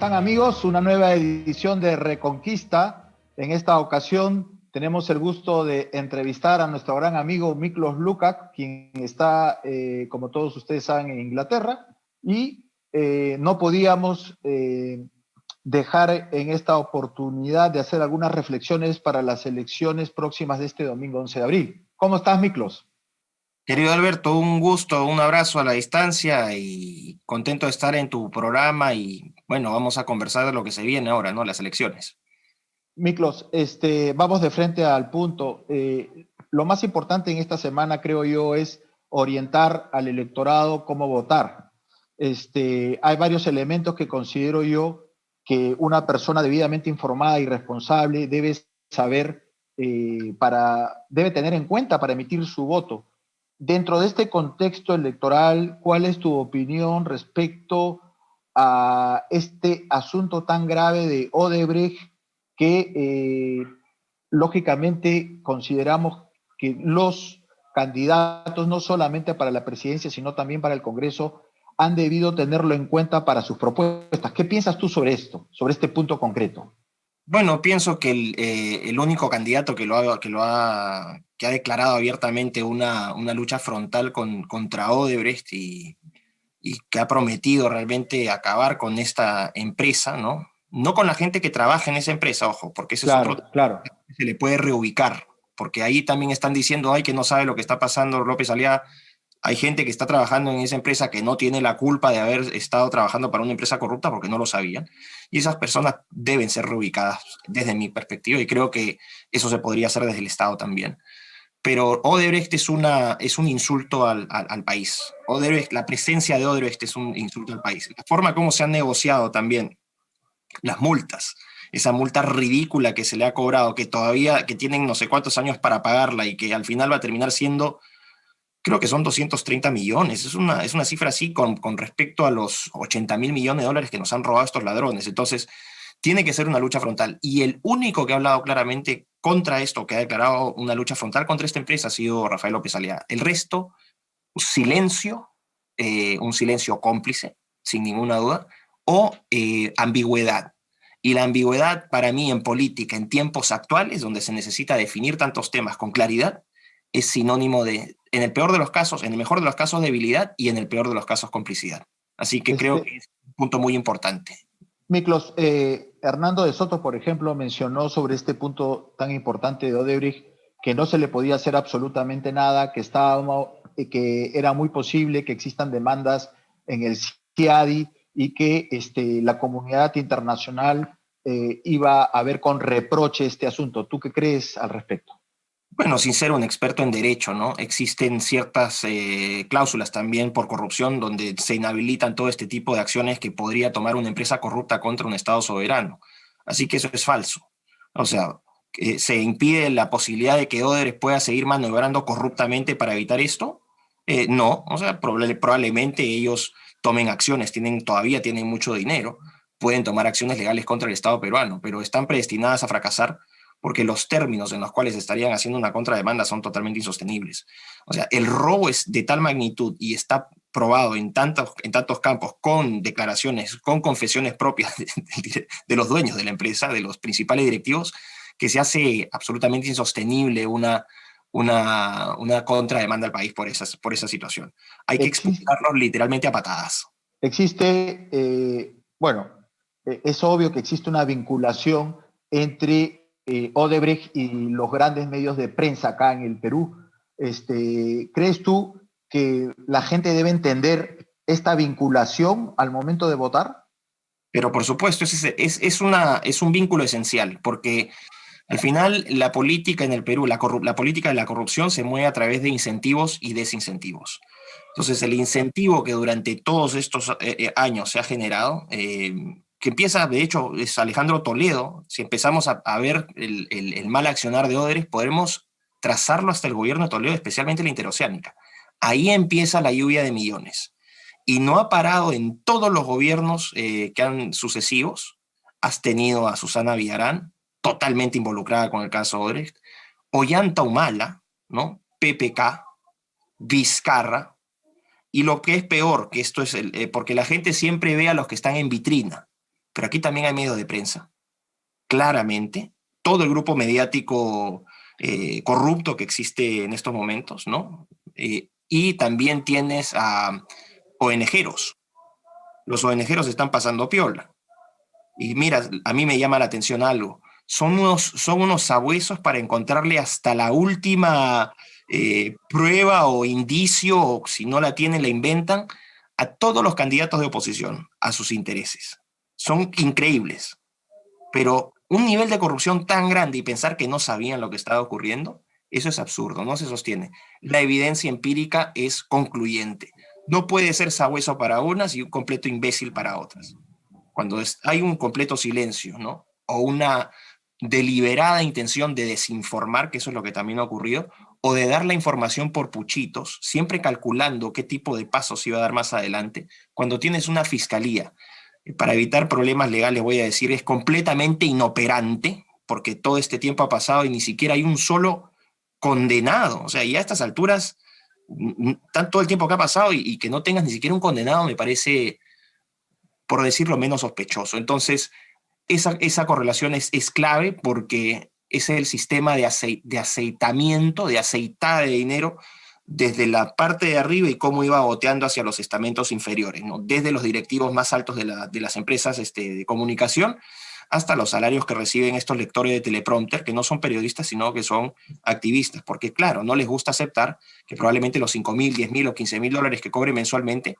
están amigos? Una nueva edición de Reconquista. En esta ocasión tenemos el gusto de entrevistar a nuestro gran amigo Miklos Lukács, quien está, como todos ustedes saben, en Inglaterra, y no podíamos dejar en esta oportunidad de hacer algunas reflexiones para las elecciones próximas de este domingo 11 de abril. ¿Cómo estás, Miklos? Querido Alberto, un gusto, un abrazo a la distancia y contento de estar en tu programa y bueno, vamos a conversar de lo que se viene ahora, ¿no? Las elecciones. Miklos, vamos de frente al punto. Lo más importante en esta semana, creo yo, es orientar al electorado cómo votar. Hay varios elementos que considero yo que una persona debidamente informada y responsable debe saber, debe tener en cuenta para emitir su voto. Dentro de este contexto electoral, ¿cuál es tu opinión respecto a este asunto tan grave de Odebrecht que lógicamente consideramos que los candidatos, no solamente para la presidencia, sino también para el Congreso, han debido tenerlo en cuenta para sus propuestas? ¿Qué piensas tú sobre esto, sobre este punto concreto? Bueno, pienso que el único candidato que ha declarado abiertamente una lucha frontal contra Odebrecht y que ha prometido realmente acabar con esta empresa, ¿no? No con la gente que trabaja en esa empresa, ojo, porque ese es otro, Claro, claro. se le puede reubicar, porque ahí también están diciendo, ay, que no sabe lo que está pasando López Aliaga. Hay gente que está trabajando en esa empresa que no tiene la culpa de haber estado trabajando para una empresa corrupta porque no lo sabían. Y esas personas deben ser reubicadas desde mi perspectiva y creo que eso se podría hacer desde el Estado también. Pero Odebrecht es un insulto al país. Odebrecht, la presencia de Odebrecht es un insulto al país. La forma como se han negociado también las multas, esa multa ridícula que se le ha cobrado, que todavía que tienen no sé cuántos años para pagarla y que al final va a terminar siendo, creo que son 230 millones. Es una cifra así con respecto a los 80.000 millones de dólares que nos han robado estos ladrones. Entonces, tiene que ser una lucha frontal. Y el único que ha hablado claramente contra esto, que ha declarado una lucha frontal contra esta empresa, ha sido Rafael López Aliaga. El resto, silencio, un silencio cómplice, sin ninguna duda, o ambigüedad. Y la ambigüedad para mí en política, en tiempos actuales, donde se necesita definir tantos temas con claridad, es sinónimo de, en el peor de los casos, en el mejor de los casos, debilidad y en el peor de los casos, complicidad. Así que creo que es un punto muy importante. Miklos, Hernando de Soto, por ejemplo, mencionó sobre este punto tan importante de Odebrecht que no se le podía hacer absolutamente nada, que era muy posible que existan demandas en el CIADI y que la comunidad internacional iba a ver con reproche este asunto. ¿Tú qué crees al respecto? Bueno, sin ser un experto en derecho, ¿no? Existen ciertas cláusulas también por corrupción donde se inhabilitan todo este tipo de acciones que podría tomar una empresa corrupta contra un Estado soberano. Así que eso es falso. O sea, se impide la posibilidad de que Odebrecht pueda seguir maniobrando corruptamente para evitar esto. No, o sea, probablemente ellos tomen acciones, todavía tienen mucho dinero, pueden tomar acciones legales contra el Estado peruano, pero están predestinadas a fracasar porque los términos en los cuales estarían haciendo una contrademanda son totalmente insostenibles. O sea, el robo es de tal magnitud y está probado en tantos campos, con declaraciones, con confesiones propias de los dueños de la empresa, de los principales directivos, que se hace absolutamente insostenible una contrademanda al país por esa situación. Hay que Existe, expulsarlos literalmente a patadas. existe bueno, es obvio que existe una vinculación entre Odebrecht y los grandes medios de prensa acá en el Perú. ¿Crees tú que la gente debe entender esta vinculación al momento de votar? Pero por supuesto, es un vínculo esencial, porque al final la política en el Perú, la política de la corrupción se mueve a través de incentivos y desincentivos. Entonces, el incentivo que durante todos estos años se ha generado, que empieza, de hecho, es Alejandro Toledo. Si empezamos a ver el mal accionar de Odebrecht, podremos trazarlo hasta el gobierno de Toledo, especialmente la interoceánica. Ahí empieza la lluvia de millones. Y no ha parado en todos los gobiernos que han sucesivos. Has tenido a Susana Villarán, totalmente involucrada con el caso Odebrecht, Ollanta Humala, ¿no? PPK, Vizcarra, y lo que es peor, que esto es porque la gente siempre ve a los que están en vitrina, pero aquí también hay medios de prensa, claramente, todo el grupo mediático corrupto que existe en estos momentos, ¿no? Y también tienes a ONGeros. Los ONGeros están pasando piola. Y mira, a mí me llama la atención algo. Son unos sabuesos para encontrarle hasta la última prueba o indicio, o si no la tienen, la inventan, a todos los candidatos de oposición, a sus intereses. Son increíbles. Pero un nivel de corrupción tan grande y pensar que no sabían lo que estaba ocurriendo, eso es absurdo, no se sostiene. La evidencia empírica es concluyente. No puede ser sabueso para unas y un completo imbécil para otras. Cuando hay un completo silencio, ¿no? O una deliberada intención de desinformar, que eso es lo que también ha ocurrido, o de dar la información por puchitos, siempre calculando qué tipo de pasos iba a dar más adelante, cuando tienes una fiscalía para evitar problemas legales, voy a decir, es completamente inoperante, porque todo este tiempo ha pasado y ni siquiera hay un solo condenado. O sea, ya a estas alturas, todo el tiempo que ha pasado y que no tengas ni siquiera un condenado me parece, por decirlo menos, sospechoso. Entonces, esa correlación es clave porque es el sistema de aceitamiento, de aceitada de dinero desde la parte de arriba y cómo iba goteando hacia los estamentos inferiores, ¿no? Desde los directivos más altos de las empresas de comunicación hasta los salarios que reciben estos lectores de teleprompter, que no son periodistas, sino que son activistas, porque claro, no les gusta aceptar que probablemente los 5.000, 10.000 o 15.000 dólares que cobren mensualmente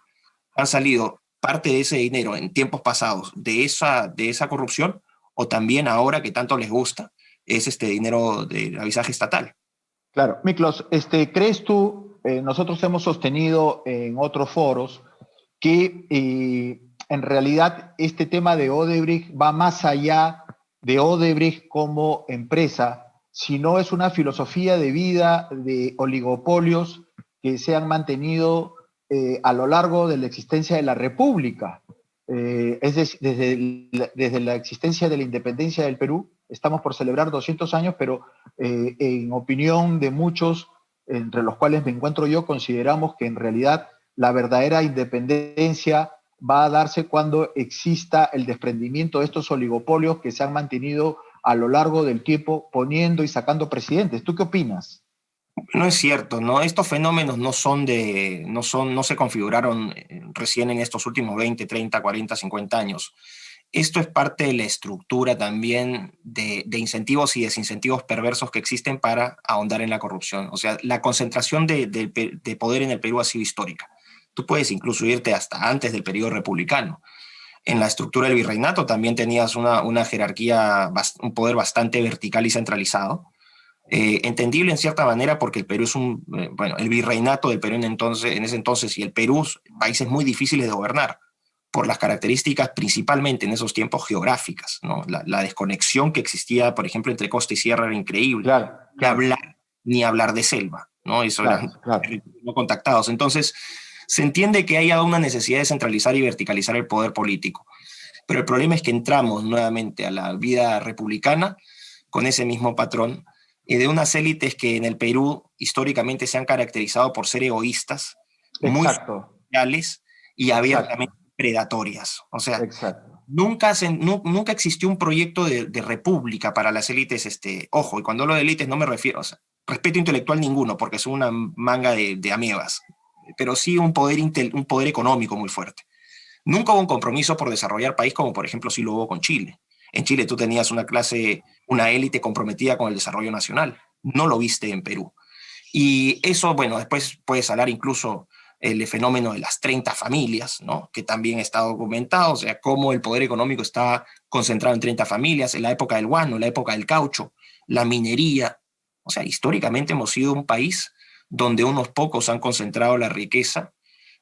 han salido parte de ese dinero en tiempos pasados de esa corrupción, o también ahora que tanto les gusta, es este dinero de avisaje estatal. Claro, Miklos, ¿crees tú, nosotros hemos sostenido en otros foros que en realidad este tema de Odebrecht va más allá de Odebrecht como empresa, sino es una filosofía de vida de oligopolios que se han mantenido a lo largo de la existencia de la República? Es decir, desde la existencia de la independencia del Perú, estamos por celebrar 200 años, pero en opinión de muchos, entre los cuales me encuentro yo, consideramos que en realidad la verdadera independencia va a darse cuando exista el desprendimiento de estos oligopolios que se han mantenido a lo largo del tiempo poniendo y sacando presidentes. ¿Tú qué opinas? No es cierto, ¿no? Estos fenómenos no se configuraron recién en estos últimos 20, 30, 40, 50 años. Esto es parte de la estructura también de incentivos y desincentivos perversos que existen para ahondar en la corrupción. O sea, la concentración de poder en el Perú ha sido histórica. Tú puedes incluso irte hasta antes del periodo republicano. En la estructura del virreinato también tenías una jerarquía, un poder bastante vertical y centralizado. Entendible en cierta manera porque el Perú es bueno, el virreinato del Perú en ese entonces y el Perú, países muy difíciles de gobernar por las características principalmente en esos tiempos geográficas, ¿no? La desconexión que existía, por ejemplo, entre costa y sierra era increíble. Claro, claro, Ni hablar de selva, ¿no? Eso claro, eran claro. no contactados. Entonces, se entiende que haya una necesidad de centralizar y verticalizar el poder político. Pero el problema es que entramos nuevamente a la vida republicana con ese mismo patrón y de unas élites que en el Perú históricamente se han caracterizado por ser egoístas, muy Exacto, sociales y abiertamente exacto, predatorias. O sea, exacto. nunca existió un proyecto de república para las élites, ojo, y cuando hablo de élites no me refiero, o sea, respeto intelectual ninguno, porque son una manga de amebas, pero sí un poder económico muy fuerte. Nunca hubo un compromiso por desarrollar país como por ejemplo sí lo hubo con Chile. En Chile tú tenías una élite comprometida con el desarrollo nacional. No lo viste en Perú. Y eso, bueno, después puedes hablar incluso el fenómeno de las 30 familias, ¿no? Que también está documentado, o sea, cómo el poder económico está concentrado en 30 familias, en la época del guano, en la época del caucho, la minería. O sea, históricamente hemos sido un país donde unos pocos han concentrado la riqueza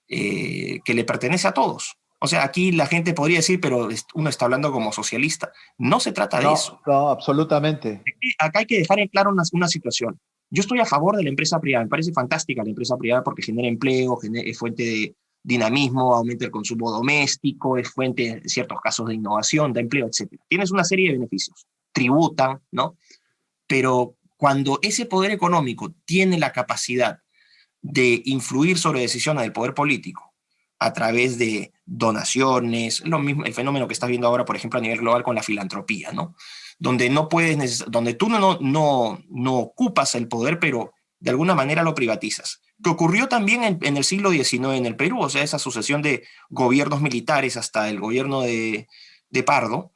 que le pertenece a todos. O sea, aquí la gente podría decir, pero uno está hablando como socialista. No se trata de eso. No, no, absolutamente. Acá hay que dejar en claro una situación. Yo estoy a favor de la empresa privada, me parece fantástica la empresa privada porque genera empleo, es fuente de dinamismo, aumenta el consumo doméstico, es fuente en ciertos casos de innovación, de empleo, etc. Tienes una serie de beneficios, tributan, ¿no? Pero cuando ese poder económico tiene la capacidad de influir sobre decisiones del poder político, a través de donaciones, lo mismo, el fenómeno que estás viendo ahora, por ejemplo, a nivel global con la filantropía, ¿no? Donde no puedes, donde tú no ocupas el poder, pero de alguna manera lo privatizas. Que ocurrió también en el siglo XIX en el Perú, o sea, esa sucesión de gobiernos militares hasta el gobierno de Pardo,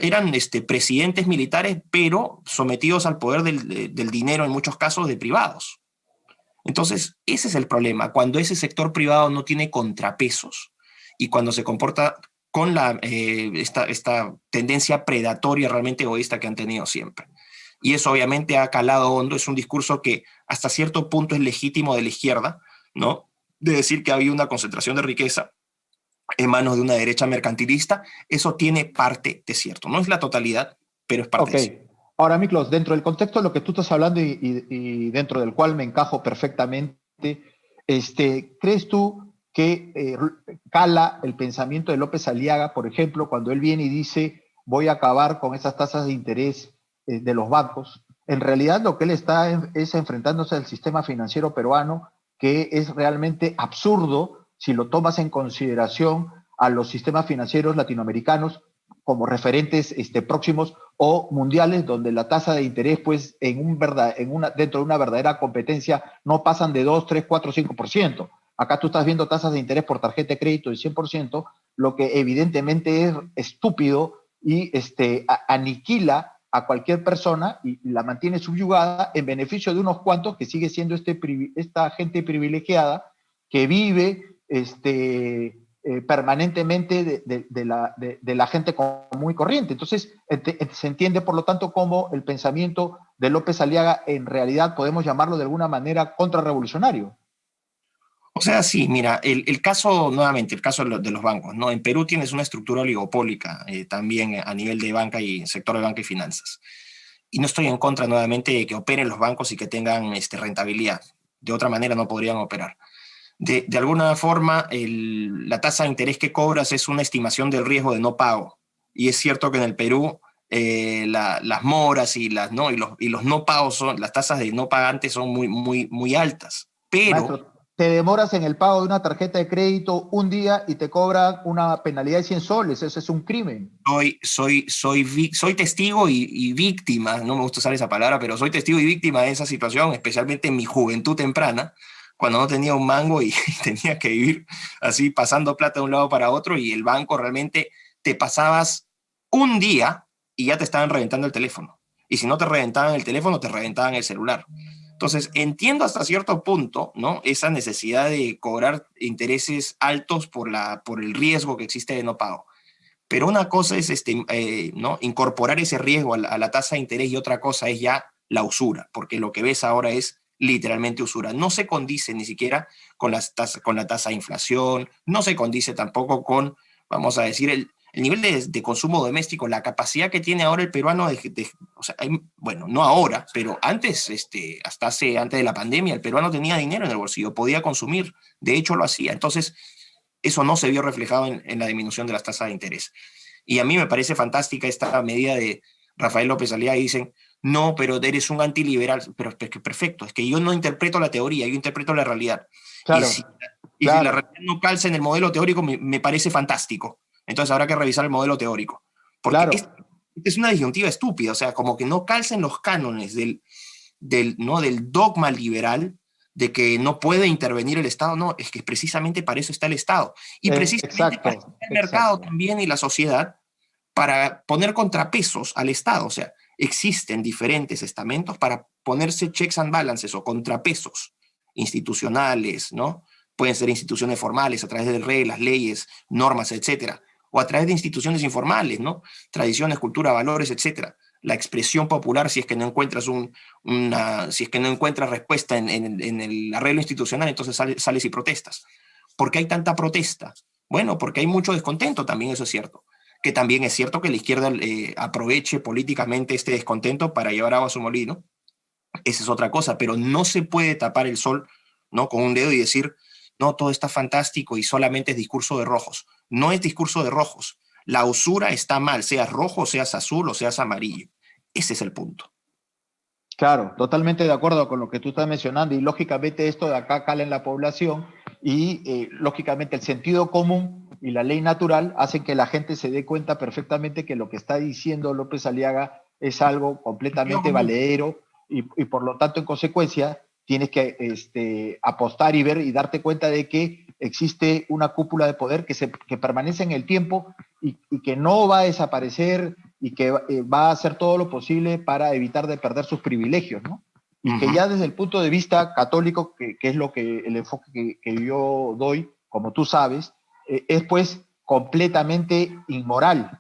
eran presidentes militares, pero sometidos al poder del dinero, en muchos casos, de privados. Entonces, ese es el problema, cuando ese sector privado no tiene contrapesos y cuando se comporta con esta tendencia predatoria realmente egoísta que han tenido siempre. Y eso obviamente ha calado hondo, es un discurso que hasta cierto punto es legítimo de la izquierda, ¿no? De decir que había una concentración de riqueza en manos de una derecha mercantilista, eso tiene parte de cierto. No es la totalidad, pero es parte Ok. de cierto. Ahora, Miklos, dentro del contexto de lo que tú estás hablando y dentro del cual me encajo perfectamente, ¿crees tú que cala el pensamiento de López Aliaga, por ejemplo, cuando él viene y dice voy a acabar con esas tasas de interés de los bancos? En realidad lo que él está es enfrentándose al sistema financiero peruano, que es realmente absurdo si lo tomas en consideración a los sistemas financieros latinoamericanos como referentes próximos o mundiales, donde la tasa de interés, pues, dentro de una verdadera competencia, no pasan de 2, 3, 4, 5%. Acá tú estás viendo tasas de interés por tarjeta de crédito de 100%, lo que evidentemente es estúpido y aniquila a cualquier persona y la mantiene subyugada en beneficio de unos cuantos, que sigue siendo esta gente privilegiada que vive permanentemente de la gente común y corriente. Entonces, se entiende, por lo tanto, cómo el pensamiento de López Aliaga en realidad podemos llamarlo de alguna manera contrarrevolucionario. O sea, sí, mira, el caso, nuevamente, el caso de los bancos, ¿no? En Perú tienes una estructura oligopólica también a nivel de banca y sector de banca y finanzas. Y no estoy en contra, nuevamente, de que operen los bancos y que tengan rentabilidad. De otra manera no podrían operar. De alguna forma, la tasa de interés que cobras es una estimación del riesgo de no pago. Y es cierto que en el Perú las moras y los no pagos, las tasas de no pagantes son muy altas. Pero Maestro, te demoras en el pago de una tarjeta de crédito un día y te cobran una penalidad de 100 soles. Eso es un crimen. soy testigo y víctima, no me gusta usar esa palabra, pero soy testigo y víctima de esa situación, especialmente en mi juventud temprana, cuando no tenía un mango y tenía que vivir así pasando plata de un lado para otro y el banco realmente te pasabas un día y ya te estaban reventando el teléfono. Y si no te reventaban el teléfono, te reventaban el celular. Entonces, entiendo hasta cierto punto, ¿no? Esa necesidad de cobrar intereses altos por el riesgo que existe de no pago. Pero una cosa es ¿no? incorporar ese riesgo a la tasa de interés y otra cosa es ya la usura, porque lo que ves ahora es literalmente usura. No se condice ni siquiera con la tasa de inflación, no se condice tampoco con, vamos a decir, el nivel de consumo doméstico, la capacidad que tiene ahora el peruano o sea, bueno, no ahora, pero antes, antes de la pandemia, el peruano tenía dinero en el bolsillo, podía consumir, de hecho lo hacía. Entonces, eso no se vio reflejado en la disminución de las tasas de interés. Y a mí me parece fantástica esta medida de Rafael López Aliaga y dicen, no, pero eres un antiliberal. Pero es que perfecto, es que yo no interpreto la teoría, yo interpreto la realidad. Y Claro, si la claro, realidad no calza en el modelo teórico, me parece fantástico. Entonces habrá que revisar el modelo teórico. Porque claro. es una disyuntiva estúpida, o sea, como que no calza en los cánones ¿no? del dogma liberal de que no puede intervenir el Estado. No, es que precisamente para eso está el Estado. Y precisamente para eso Exacto, está el mercado exacto. también y la sociedad, para poner contrapesos al Estado. O sea, existen diferentes estamentos para ponerse checks and balances o contrapesos institucionales, ¿no? Pueden ser instituciones formales a través de reglas, leyes, normas, etcétera, o a través de instituciones informales, ¿no? Tradiciones, cultura, valores, etcétera. La expresión popular, si es que no encuentras si es que no encuentras respuesta en el arreglo institucional, entonces sales y protestas. ¿Por qué hay tanta protesta? Bueno, porque hay mucho descontento, también eso es cierto. Que también es cierto que la izquierda aproveche políticamente este descontento para llevar agua a su molino. Esa es otra cosa, pero no se puede tapar el sol, ¿no? Con un dedo y decir, no, todo está fantástico y solamente es discurso de rojos. No es discurso de rojos. La usura está mal, seas rojo, seas azul o seas amarillo. Ese es el punto. Claro, totalmente de acuerdo con lo que tú estás mencionando y lógicamente esto de acá cala en la población y lógicamente el sentido común y la ley natural hacen que la gente se dé cuenta perfectamente que lo que está diciendo López Aliaga es algo completamente valedero y por lo tanto, en consecuencia, tienes que apostar y ver y darte cuenta de que existe una cúpula de poder que permanece en el tiempo y que no va a desaparecer y que va a hacer todo lo posible para evitar de perder sus privilegios, ¿no? Y que ya desde el punto de vista católico, que es lo que el enfoque que yo doy, como tú sabes, es pues completamente inmoral,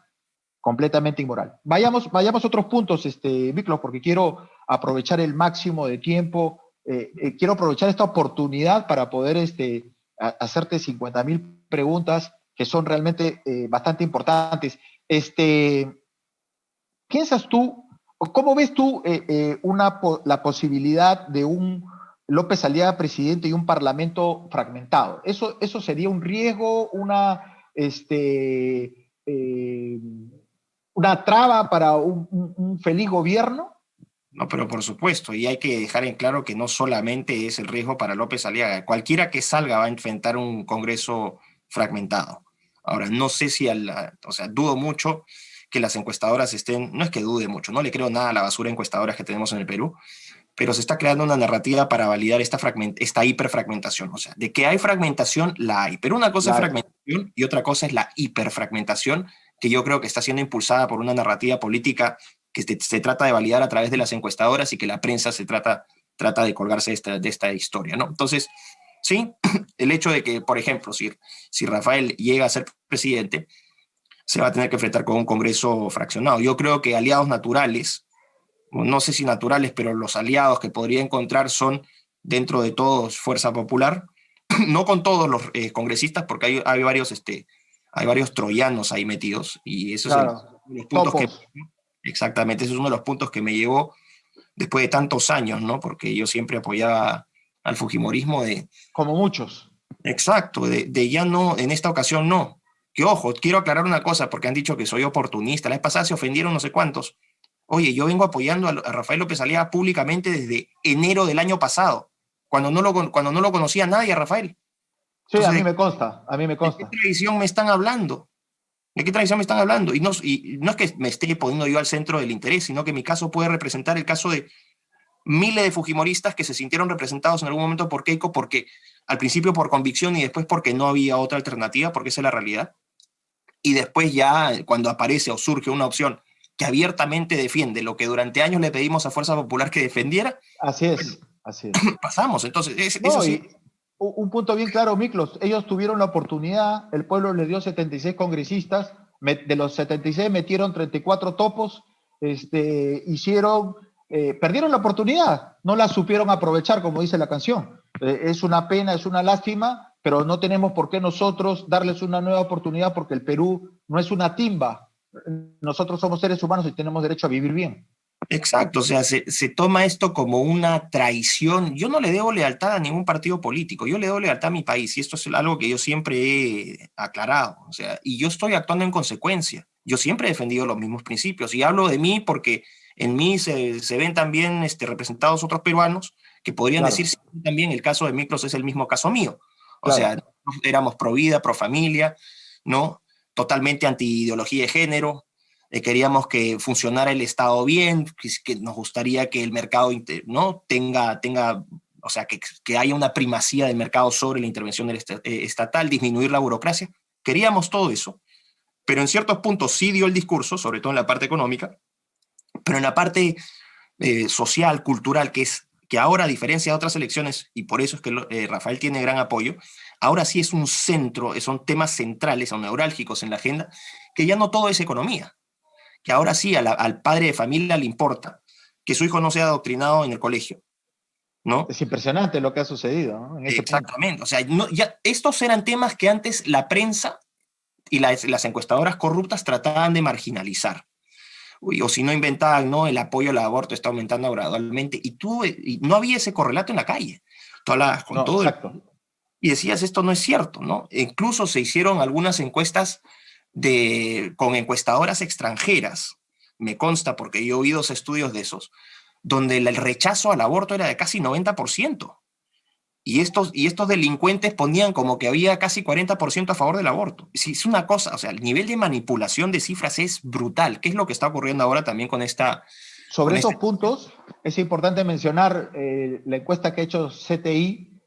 completamente inmoral. Vayamos a otros puntos, Miklos, porque quiero aprovechar el máximo de tiempo, quiero aprovechar esta oportunidad para poder hacerte 50.000 preguntas que son realmente bastante importantes. ¿Piensas tú, o cómo ves tú la posibilidad de un López Aliaga presidente y un parlamento fragmentado? ¿Eso sería un riesgo, eh, una traba para un feliz gobierno? No, pero por supuesto, y hay que dejar en claro que no solamente es el riesgo para López Aliaga, cualquiera que salga va a enfrentar un Congreso fragmentado. Ahora, no sé si, o sea, dudo mucho que las encuestadoras estén, no es que dude mucho, no le creo nada a la basura de encuestadoras que tenemos en el Perú, pero se está creando una narrativa para validar esta hiperfragmentación. O sea, de que hay fragmentación, la hay, pero una cosa es Claro. fragmentación y otra cosa es la hiperfragmentación, que yo creo que está siendo impulsada por una narrativa política que se trata de validar a través de las encuestadoras y que la prensa trata de colgarse de esta historia, ¿no? Entonces, sí, el hecho de que, por ejemplo, si Rafael llega a ser presidente, se va a tener que enfrentar con un Congreso fraccionado. Yo creo que aliados naturales, no sé si naturales, pero los aliados que podría encontrar son, dentro de todos, Fuerza Popular, no con todos los congresistas, porque hay varios troyanos ahí metidos, y eso es Claro, los puntos que, topos, exactamente, ese es uno de los puntos que me llevó después de tantos años, ¿no? Porque yo siempre apoyaba al fujimorismo como muchos. exacto, de ya no, en esta ocasión no. Que ojo, quiero aclarar una cosa, porque han dicho que soy oportunista. La vez pasada se ofendieron no sé cuántos. Oye, yo vengo apoyando a Rafael López Aliaga públicamente desde enero del año pasado, cuando no lo conocía nadie a Rafael. Sí, a Entonces, mí me consta, a mí me ¿de qué consta. tradición me están hablando? ¿De qué tradición me están hablando? Y no es que me esté poniendo yo al centro del interés, sino que mi caso puede representar el caso de miles de fujimoristas que se sintieron representados en algún momento por Keiko, porque al principio por convicción y después porque no había otra alternativa, porque esa es la realidad. Y después ya cuando aparece o surge una opción que abiertamente defiende lo que durante años le pedimos a Fuerza Popular que defendiera, Así bueno, es, así es. pasamos. Entonces, eso No, sí, y un punto bien claro, Miklos, ellos tuvieron la oportunidad, el pueblo les dio 76 congresistas, de los 76 metieron 34 topos, perdieron la oportunidad, no la supieron aprovechar, como dice la canción. Es una pena, es una lástima, pero no tenemos por qué nosotros darles una nueva oportunidad porque el Perú no es una timba. Nosotros somos seres humanos y tenemos derecho a vivir bien. exacto. O sea, se toma esto como una traición. Yo no le debo lealtad a ningún partido político, yo le debo lealtad a mi país y esto es algo que yo siempre he aclarado. O sea, y yo estoy actuando en consecuencia. Yo siempre he defendido los mismos principios y hablo de mí porque en mí se ven también representados otros peruanos que podrían decir Claro, sí, también el caso de Miklos es el mismo caso mío. O sea, claro. éramos pro vida, pro familia, ¿no? Totalmente anti ideología de género, queríamos que funcionara el Estado bien, que nos gustaría que el mercado ¿no? tenga o sea, que haya una primacía del mercado sobre la intervención del estatal, disminuir la burocracia. Queríamos todo eso, pero en ciertos puntos sí dio el discurso, sobre todo en la parte económica, pero en la parte social, cultural, que ahora, a diferencia de otras elecciones, y por eso es que Rafael tiene gran apoyo, ahora sí es un centro, son temas centrales o neurálgicos en la agenda, que ya no todo es economía, que ahora sí al padre de familia le importa que su hijo no sea adoctrinado en el colegio, ¿no? Es impresionante lo que ha sucedido, ¿no? En ese punto. Exactamente. O sea, ya, estos eran temas que antes la prensa y las encuestadoras corruptas trataban de marginalizar. Uy, o si no inventaban, ¿no? El apoyo al aborto está aumentando gradualmente y no había ese correlato en la calle. Tú hablabas con No, todo exacto. y decías, esto no es cierto, ¿no? E incluso se hicieron algunas encuestas con encuestadoras extranjeras, me consta porque yo he oído estudios de esos, donde el rechazo al aborto era de casi 90%. y estos delincuentes ponían como que había casi 40% a favor del aborto. Si es una cosa, o sea, el nivel de manipulación de cifras es brutal. ¿Qué es lo que está ocurriendo ahora también con esta... Sobre Con esos este... puntos, es importante mencionar la encuesta que ha hecho CTI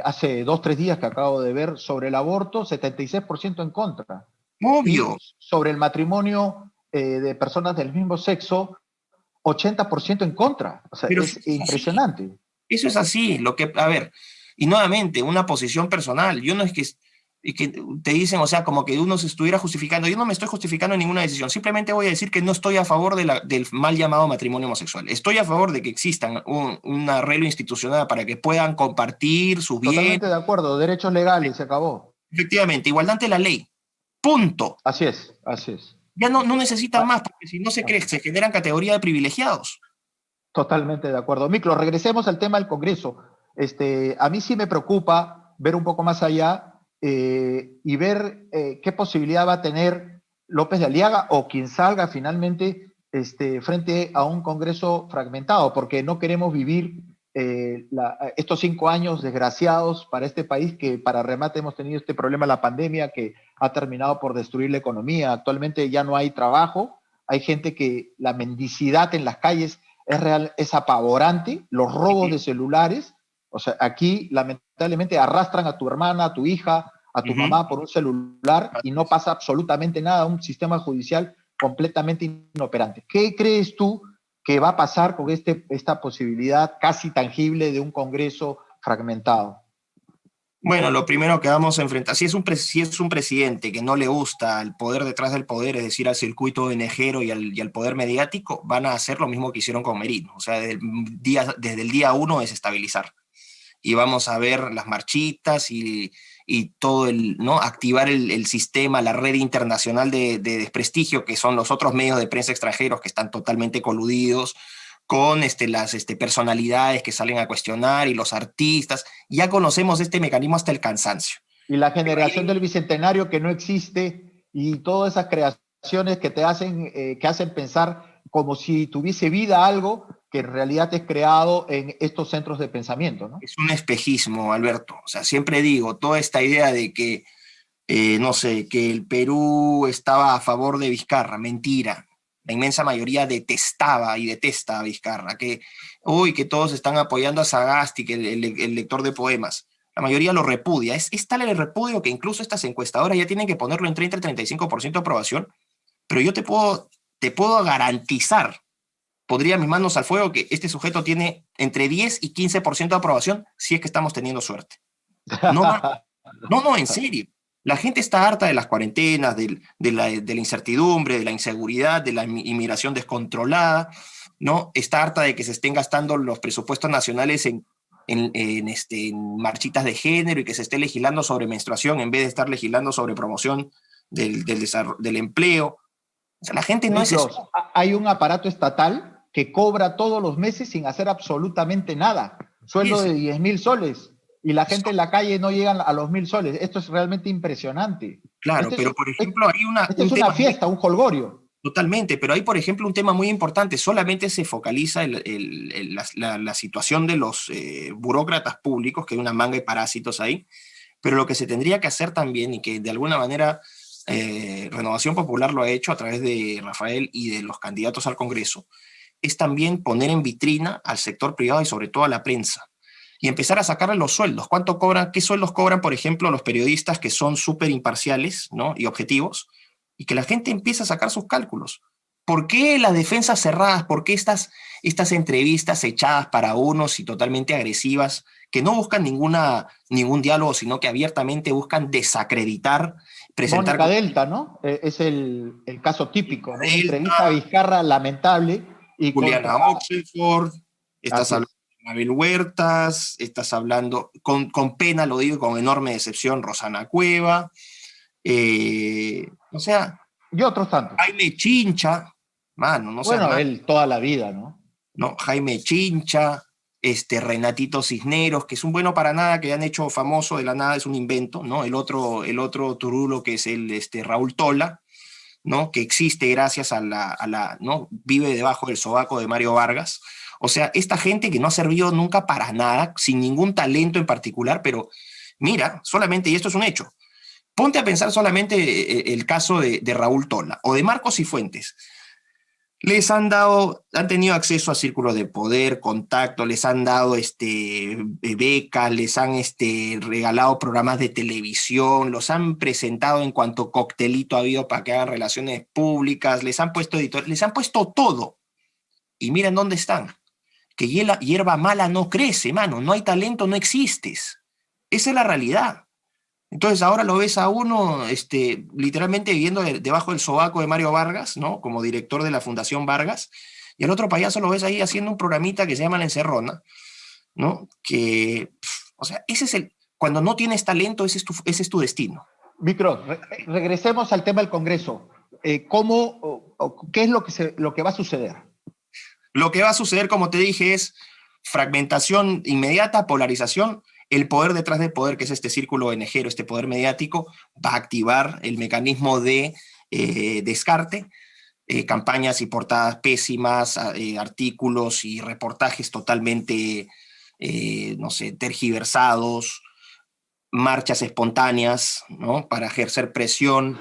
hace 2, 3 días que acabo de ver sobre el aborto, 76% en contra. Y Obvio, sobre el matrimonio de personas del mismo sexo, 80% en contra. O sea, pero es impresionante. eso es así. Lo que, a ver, y nuevamente, una posición personal. Yo no es que te dicen, o sea, como que uno se estuviera justificando. Yo no me estoy justificando en ninguna decisión. Simplemente voy a decir que no estoy a favor del mal llamado matrimonio homosexual. Estoy a favor de que existan un arreglo institucional para que puedan compartir sus bienes. Totalmente de acuerdo. Derechos legales, se acabó. Efectivamente, igualdad ante la ley. Punto. Así es, así es. Ya no necesitan Ah, más, porque si no se cree, se generan categoría de privilegiados. totalmente de acuerdo. Micro, regresemos al tema del Congreso. A mí sí me preocupa ver un poco más allá y ver qué posibilidad va a tener López de Aliaga o quien salga finalmente frente a un Congreso fragmentado, porque no queremos vivir estos 5 años desgraciados para este país, que para remate hemos tenido este problema, la pandemia, que ha terminado por destruir la economía. Actualmente ya no hay trabajo, hay gente que la mendicidad en las calles es real, es apavorante, los robos de celulares, o sea, aquí lamentablemente arrastran a tu hermana, a tu hija, a tu Ujú. mamá por un celular y no pasa absolutamente nada, un sistema judicial completamente inoperante. ¿Qué crees tú que va a pasar con esta posibilidad casi tangible de un Congreso fragmentado? Bueno, lo primero que vamos a enfrentar, si es un presidente que no le gusta el poder detrás del poder, es decir, al circuito ONGero y al poder mediático, van a hacer lo mismo que hicieron con Merino, o sea, desde el día uno desestabilizar. Y vamos a ver las marchitas y todo ¿no? Activar el sistema, la red internacional de desprestigio, que son los otros medios de prensa extranjeros que están totalmente coludidos con las personalidades que salen a cuestionar y los artistas. Ya conocemos este mecanismo hasta el cansancio. Y la Pero generación del ahí, bicentenario que no existe y todas esas creaciones que hacen pensar como si tuviese vida algo que en realidad es creado en estos centros de pensamiento, ¿no? es un espejismo, Alberto. O sea, siempre digo, toda esta idea de que, no sé, que el Perú estaba a favor de Vizcarra, mentira. La inmensa mayoría detestaba y detesta a Vizcarra, que todos están apoyando a Sagasti, que el lector de poemas. La mayoría lo repudia. Es tal el repudio que incluso estas encuestadoras ya tienen que ponerlo en 30 al 35% de aprobación, pero yo te puedo garantizar, podría mis manos al fuego, que este sujeto tiene entre 10 y 15% de aprobación si es que estamos teniendo suerte. No más. No, en serio. La gente está harta de las cuarentenas, de la incertidumbre, de la inseguridad, de la inmigración descontrolada, ¿no? Está harta de que se estén gastando los presupuestos nacionales en marchitas de género y que se esté legislando sobre menstruación en vez de estar legislando sobre promoción del empleo. O sea, la gente no es eso. Miklos, hay un aparato estatal que cobra todos los meses sin hacer absolutamente nada. Sueldo de 10.000 soles y la gente en la calle no llega a los 1.000 soles. Esto es realmente impresionante. Claro, Este es, pero por ejemplo, hay este un es una tema muy... fiesta, un holgorio. Totalmente, pero hay, por ejemplo, un tema muy importante. Solamente se focaliza la situación de los burócratas públicos, que hay una manga de parásitos ahí, pero lo que se tendría que hacer también, y que de alguna manera Renovación Popular lo ha hecho a través de Rafael y de los candidatos al Congreso, es también poner en vitrina al sector privado y sobre todo a la prensa. Y empezar a sacarle los sueldos. ¿Cuánto cobran? ¿Qué sueldos cobran, por ejemplo, los periodistas que son súper imparciales, ¿no? Y objetivos? Y que la gente empiece a sacar sus cálculos. ¿Por qué las defensas cerradas? ¿Por qué estas entrevistas echadas para unos y totalmente agresivas que no buscan ningún diálogo, sino que abiertamente buscan desacreditar, presentar Mónica como Delta, ¿no? Es el caso típico, ¿no? Una entrevista a Delta, Vizcarra lamentable y Juliana contra... Oxenford, estás Así hablando es. de Mabel Huertas, estás hablando, con pena lo digo, con enorme decepción, Rosana Cueva, o sea, Y otros tantos. Jaime Chincha, mano, no seas Bueno, mal, él toda la vida, ¿no? ¿no? Jaime Chincha, Renatito Cisneros, que es un bueno para nada, que han hecho famoso de la nada, es un invento, ¿no? El otro turulo que es el Raúl Tola, ¿no? Que existe gracias ¿no? Vive debajo del sobaco de Mario Vargas. O sea, esta gente que no ha servido nunca para nada, sin ningún talento en particular, pero mira, solamente, y esto es un hecho, ponte a pensar solamente el caso de Raúl Tola o de Marcos Cifuentes. Les han dado, han tenido acceso a círculos de poder, contacto, les han dado becas, les han regalado programas de televisión, los han presentado en cuanto coctelito ha habido para que hagan relaciones públicas, les han puesto editores, les han puesto todo. Y miren dónde están. Que hierba mala no crece, mano, no hay talento, no existes. Esa es la realidad. Entonces ahora lo ves a uno literalmente viviendo debajo del sobaco de Mario Vargas, ¿no? Como director de la Fundación Vargas, y al otro payaso lo ves ahí haciendo un programita que se llama La Encerrona, ¿no? O sea, cuando no tienes talento, ese es tu destino. Micro, regresemos al tema del Congreso. ¿Qué es lo que va a suceder? Lo que va a suceder, como te dije, es fragmentación inmediata, polarización. El poder detrás del poder, que es este círculo ONGero, este poder mediático, va a activar el mecanismo de descarte, campañas y portadas pésimas, artículos y reportajes totalmente, no sé, tergiversados, marchas espontáneas, ¿no? Para ejercer presión.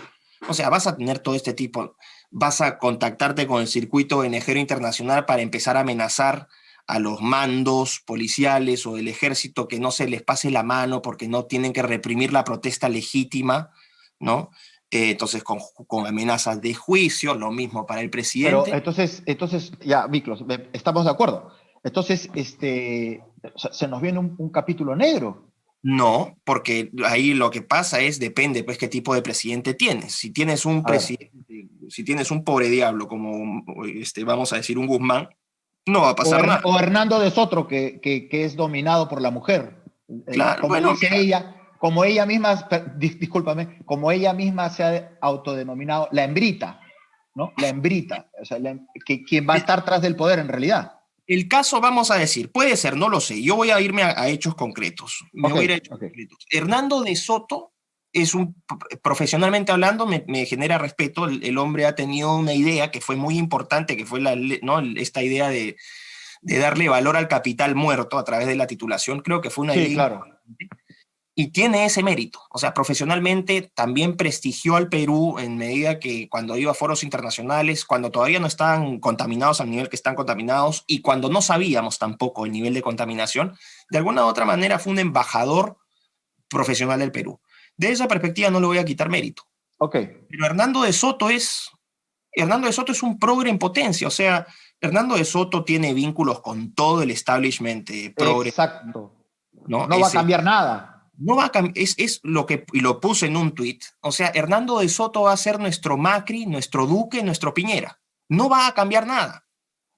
O sea, vas a tener todo este tipo, vas a contactarte con el circuito ONGero internacional para empezar a amenazar a los mandos policiales o del ejército que no se les pase la mano porque no tienen que reprimir la protesta legítima, ¿no? Entonces, con amenazas de juicio, lo mismo para el presidente. Pero entonces ya, Miklos, estamos de acuerdo. Entonces, se nos viene un capítulo negro. No, porque ahí lo que pasa depende, pues, qué tipo de presidente tienes. Si tienes un presidente, si tienes un pobre diablo, como, vamos a decir, un Guzmán, no va a pasar nada. O Hernando de Sotro, que es dominado por la mujer. Claro, como bueno, dice ella, como ella misma, discúlpame, como ella misma se ha autodenominado la hembrita, ¿no? La hembrita, o sea, quien va a estar tras del poder en realidad. El caso, vamos a decir, puede ser, no lo sé. Yo voy a irme a hechos concretos. Voy a ir a hechos concretos. Hernando de Soto profesionalmente hablando, me genera respeto. El hombre ha tenido una idea que fue muy importante, que fue esta idea de darle valor al capital muerto a través de la titulación. Creo que fue una idea claro. y tiene ese mérito. O sea, profesionalmente también prestigió al Perú en medida que cuando iba a foros internacionales, cuando todavía no estaban contaminados al nivel que están contaminados y cuando no sabíamos tampoco el nivel de contaminación, de alguna u otra manera fue un embajador profesional del Perú. De esa perspectiva no le voy a quitar mérito. Pero Hernando de Soto es un progre en potencia. O sea, Hernando de Soto tiene vínculos con todo el establishment progre. Exacto. No va a cambiar nada. No va a cambiar, es lo que, y lo puse en un tuit, o sea, Hernando de Soto va a ser nuestro Macri, nuestro Duque, nuestro Piñera. No va a cambiar nada,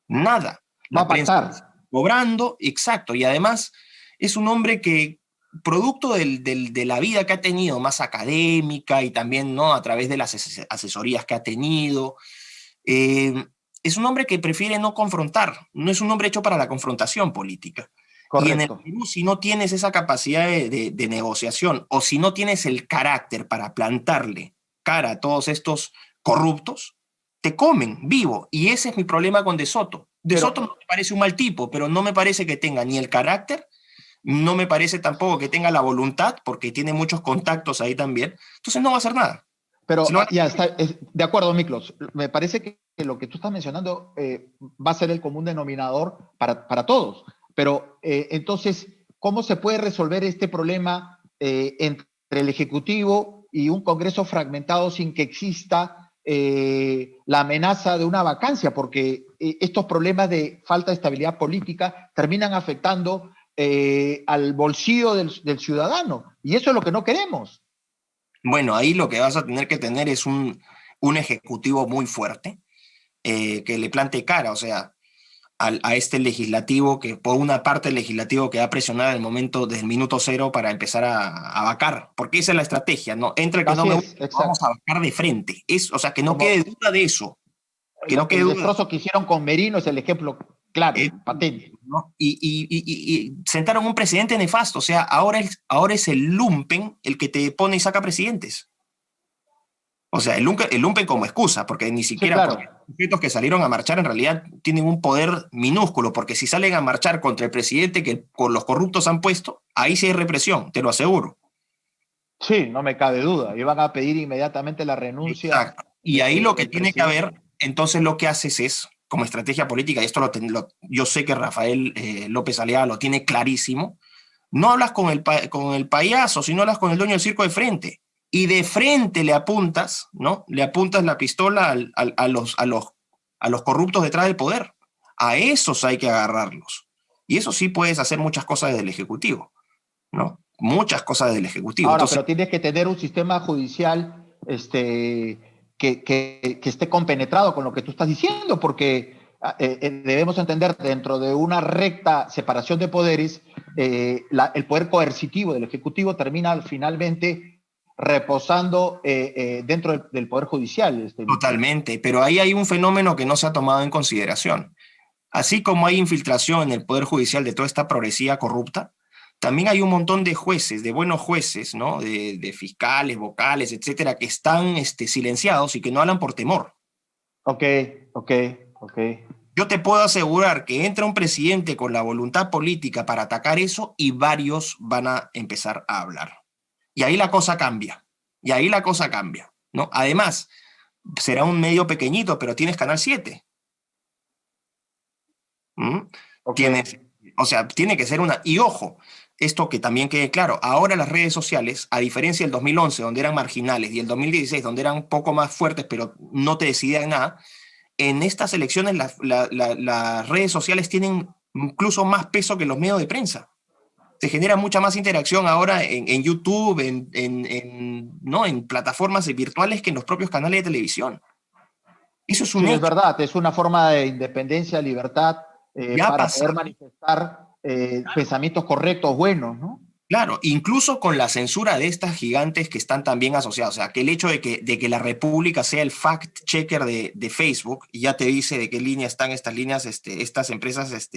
nada. Va a pasar. Cobrando, exacto, y además es un hombre que, producto de la vida que ha tenido, más académica y también, ¿no?, a través de las asesorías que ha tenido, es un hombre que prefiere no confrontar, no es un hombre hecho para la confrontación política. Correcto. Y en el Perú, si no tienes esa capacidad de negociación o si no tienes el carácter para plantarle cara a todos estos corruptos, te comen vivo. Y ese es mi problema con De Soto. Soto no me parece un mal tipo, pero no me parece que tenga ni el carácter, no me parece tampoco que tenga la voluntad, porque tiene muchos contactos ahí también. Entonces no va a hacer nada. Pero ya está, de acuerdo, Miklos. Me parece que lo que tú estás mencionando va a ser el común denominador para todos. Pero entonces, ¿cómo se puede resolver este problema entre el Ejecutivo y un Congreso fragmentado sin que exista la amenaza de una vacancia? Porque estos problemas de falta de estabilidad política terminan afectando al bolsillo del ciudadano. Y eso es lo que no queremos. Bueno, ahí lo que vas a tener que tener es un Ejecutivo muy fuerte que le plante cara, o sea, a este legislativo, que por una parte el legislativo que va a presionar desde el minuto cero para empezar a vacar, porque esa es la estrategia, ¿no? Entre que no me gusta, vamos a vacar de frente. O sea, que no quede duda de eso. Que no quede el duda. destrozo que hicieron con Merino es el ejemplo claro, patente. ¿No? Y sentaron un presidente nefasto, o sea, ahora es el lumpen el que te pone y saca presidentes. O sea, el lumpen como excusa, porque ni siquiera... Sí, claro. sujetos que salieron a marchar en realidad tienen un poder minúsculo, porque si salen a marchar contra el presidente que con los corruptos han puesto, ahí sí hay represión, te lo aseguro. Sí, no me cabe duda. Iban a pedir inmediatamente la renuncia Exacto. Y ahí lo que del tiene que presidente. haber, entonces lo que haces es, como estrategia política, y esto yo sé que Rafael López Aliaga lo tiene clarísimo, no hablas con con el payaso, sino hablas con el dueño del circo de frente. Y de frente le apuntas, ¿no? Le apuntas la pistola a los corruptos detrás del poder. A esos hay que agarrarlos. Y eso sí puedes hacer muchas cosas desde el Ejecutivo, ¿no? Muchas cosas desde el Ejecutivo. Ahora, Entonces, pero tienes que tener un sistema judicial que esté compenetrado con lo que tú estás diciendo, porque debemos entender dentro de una recta separación de poderes, el poder coercitivo del Ejecutivo termina finalmente reposando dentro del Poder Judicial. Nicolás. totalmente, pero ahí hay un fenómeno que no se ha tomado en consideración. Así como hay infiltración en el Poder Judicial de toda esta progresía corrupta, también hay un montón de jueces, de buenos jueces, ¿no? De fiscales, vocales, etcétera, que están silenciados y que no hablan por temor. Ok, ok, ok. Yo te puedo asegurar que entra un presidente con la voluntad política para atacar eso y varios van a empezar a hablar. Y ahí la cosa cambia. Y ahí la cosa cambia, ¿no? Además, será un medio pequeñito, pero tienes Canal 7. ¿Mm? Ok. Tienes, o sea, tiene que ser una... Y ojo, esto que también quede claro, ahora las redes sociales, a diferencia del 2011, donde eran marginales, y el 2016, donde eran un poco más fuertes, pero no te decidían nada, en estas elecciones las redes sociales tienen incluso más peso que los medios de prensa. Se genera mucha más interacción ahora en YouTube, ¿no? En plataformas virtuales que en los propios canales de televisión. Eso es un Sí, es hecho. verdad, es una forma de independencia, libertad, Ya ha para poder pasado. manifestar pensamientos correctos, buenos, ¿no? Claro, incluso con la censura de estas gigantes que están también asociadas, o sea, que el hecho de que la República sea el fact-checker de Facebook y ya te dice de qué línea están estas líneas, estas empresas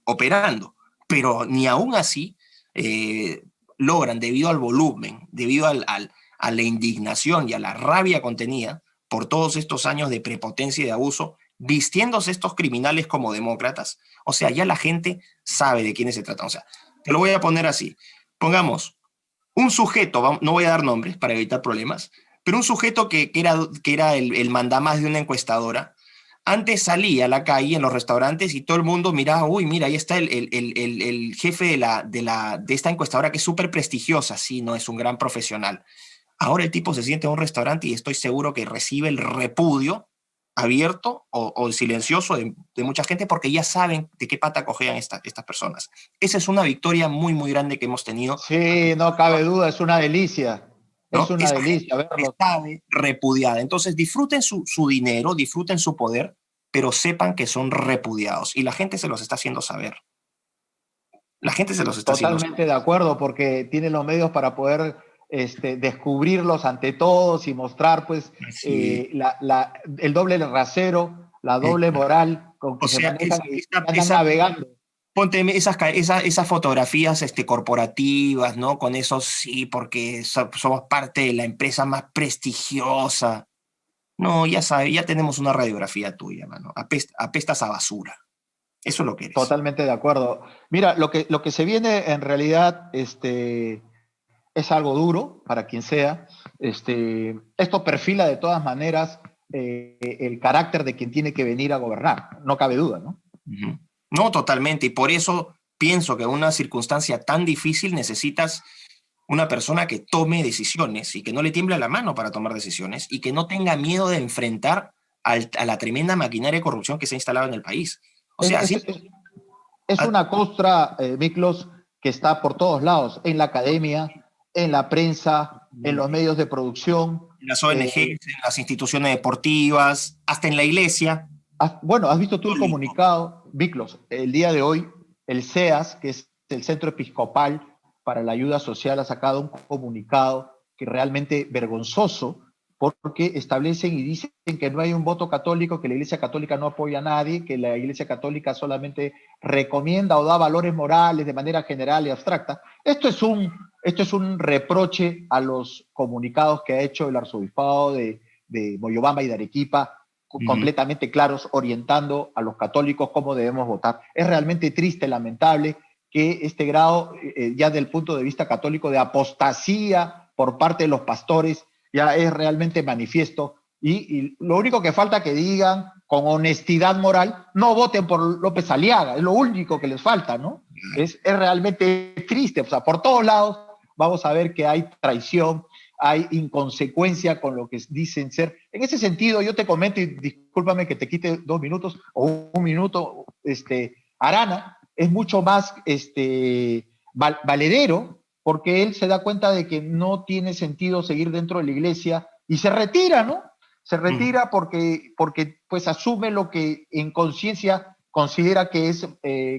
operando, pero ni aún así eh, logran, debido al volumen, debido a la indignación y a la rabia contenida por todos estos años de prepotencia y de abuso, vistiéndose estos criminales como demócratas, o sea, ya la gente sabe de quiénes se trata, o sea, te lo voy a poner así. Pongamos un sujeto, no voy a dar nombres para evitar problemas, pero un sujeto que era el mandamás de una encuestadora, antes salía a la calle en los restaurantes y todo el mundo miraba, uy, mira, ahí está el jefe de esta encuestadora que es súper prestigiosa, sí, no es un gran profesional. Ahora el tipo se siente en un restaurante y estoy seguro que recibe el repudio abierto o silencioso de mucha gente porque ya saben de qué pata cojean estas personas. Esa es una victoria muy, muy grande que hemos tenido, Sí, no cabe duda, es una delicia. Es ¿no? una Esa delicia gente verlo. está repudiada. Entonces disfruten su dinero, disfruten su poder, pero sepan que son repudiados y la gente se los está haciendo saber. La gente se los está haciendo saber. Totalmente de acuerdo, porque tiene los medios para poder descubrirlos ante todos y mostrar pues Sí. el doble rasero, la doble moral con O que se sea, manejan y andan navegando. ponte esas fotografías corporativas, ¿no? Con esos, sí, porque somos parte de la empresa más prestigiosa. No, ya sabes, ya tenemos una radiografía tuya, mano. Apestas a basura. Eso es lo que eres. Totalmente de acuerdo. Mira, lo que se viene en realidad es algo duro para quien sea. Esto perfila de todas maneras el carácter de quien tiene que venir a gobernar, no cabe duda, ¿no? Ujú. No, totalmente. Y por eso pienso que en una circunstancia tan difícil necesitas una persona que tome decisiones y que no le tiemble la mano para tomar decisiones y que no tenga miedo de enfrentar a la tremenda maquinaria de corrupción que se ha instalado en el país. O Es, sea, es, así, es, es una costra, Miklos, que está por todos lados, en la academia, en la prensa, en los medios de producción. en las ONGs, en las instituciones deportivas, hasta en la iglesia. Bueno, has visto tú el comunicado, Miklos, el día de hoy, el CEAS, que es el Centro Episcopal para la Ayuda Social, ha sacado un comunicado que realmente vergonzoso, porque establecen y dicen que no hay un voto católico, que la Iglesia Católica no apoya a nadie, que la Iglesia Católica solamente recomienda o da valores morales de manera general y abstracta. Esto es un reproche a los comunicados que ha hecho el arzobispado de Moyobamba y de Arequipa completamente claros orientando a los católicos cómo debemos votar. Es realmente triste, lamentable que este grado, ya del punto de vista católico, de apostasía por parte de los pastores, ya es realmente manifiesto. Y lo único que falta que digan con honestidad moral, no voten por López Aliaga, es lo único que les falta, ¿no? Es realmente triste, o sea, por todos lados vamos a ver que hay traición, hay inconsecuencia con lo que dicen ser. En ese sentido, yo te comento, y discúlpame que te quite 2 minutos o un minuto, Arana es mucho más valedero, porque él se da cuenta de que no tiene sentido seguir dentro de la iglesia y se retira, ¿no? Se retira porque pues asume lo que en conciencia considera que es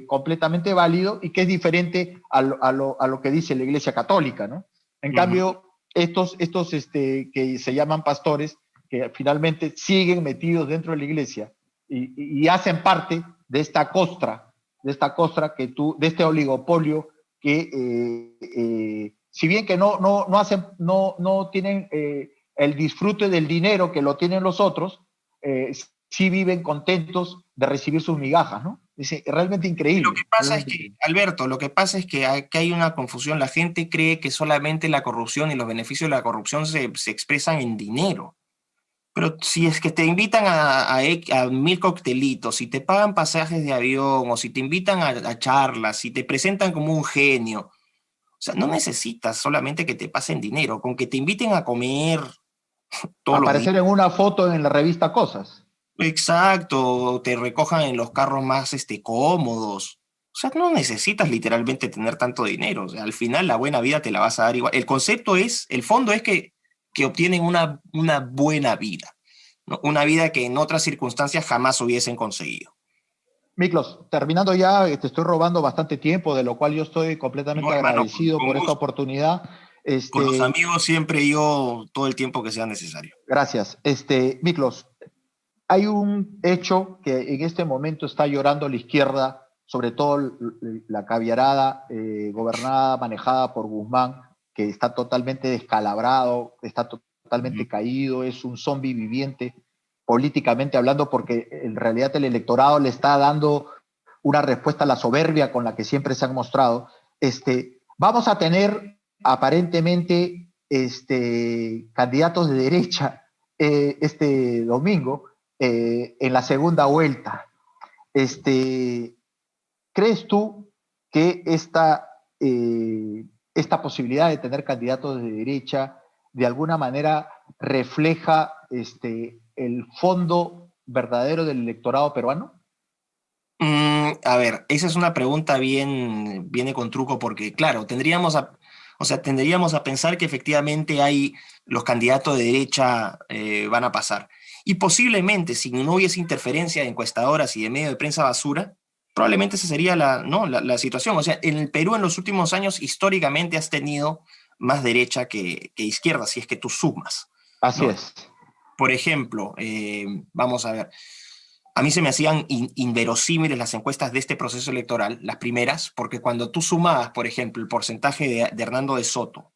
completamente válido y que es diferente a lo que dice la Iglesia Católica, ¿no? En cambio, estos que se llaman pastores, que finalmente siguen metidos dentro de la iglesia y hacen parte de esta costra de este oligopolio que si bien que no tienen el disfrute del dinero que lo tienen los otros, sí viven contentos de recibir sus migajas, ¿no? Es realmente increíble. Lo que pasa es que, Alberto, lo que pasa es que aquí hay una confusión. La gente cree que solamente la corrupción y los beneficios de la corrupción se expresan en dinero. Pero si es que te invitan a 1000 coctelitos, si te pagan pasajes de avión, o si te invitan a charlas, si te presentan como un genio, o sea, no necesitas solamente que te pasen dinero, con que te inviten a comer todos los días. Aparecer en una foto en la revista Cosas. Exacto, te recojan en los carros más cómodos. O sea, no necesitas literalmente tener tanto dinero. O sea, al final la buena vida te la vas a dar igual. El concepto es, el fondo es que obtienen una buena vida, ¿no? Una vida que en otras circunstancias jamás hubiesen conseguido. Miklos, terminando ya, te estoy robando bastante tiempo, de lo cual yo estoy completamente No, hermano, agradecido con por esta gusto. oportunidad. Con los amigos siempre yo todo el tiempo que sea necesario. Gracias. Miklos, hay un hecho que en este momento está llorando la izquierda, sobre todo la caviarada gobernada, manejada por Guzmán, que está totalmente descalabrado, está totalmente caído, es un zombi viviente, políticamente hablando, porque en realidad el electorado le está dando una respuesta a la soberbia con la que siempre se han mostrado. Vamos a tener aparentemente candidatos de derecha este domingo en la segunda vuelta. ¿Crees tú que esta posibilidad de tener candidatos de derecha de alguna manera refleja el fondo verdadero del electorado peruano? A ver, esa es una pregunta viene con truco porque, claro, tendríamos a pensar que efectivamente los candidatos de derecha van a pasar. Y posiblemente, si no hubiese interferencia de encuestadoras y de medio de prensa basura, probablemente esa sería la situación. O sea, en el Perú en los últimos años históricamente has tenido más derecha que izquierda, si es que tú sumas, Así ¿no? es. Por ejemplo, vamos a ver, a mí se me hacían inverosímiles las encuestas de este proceso electoral, las primeras, porque cuando tú sumabas, por ejemplo, el porcentaje de Hernando de Soto,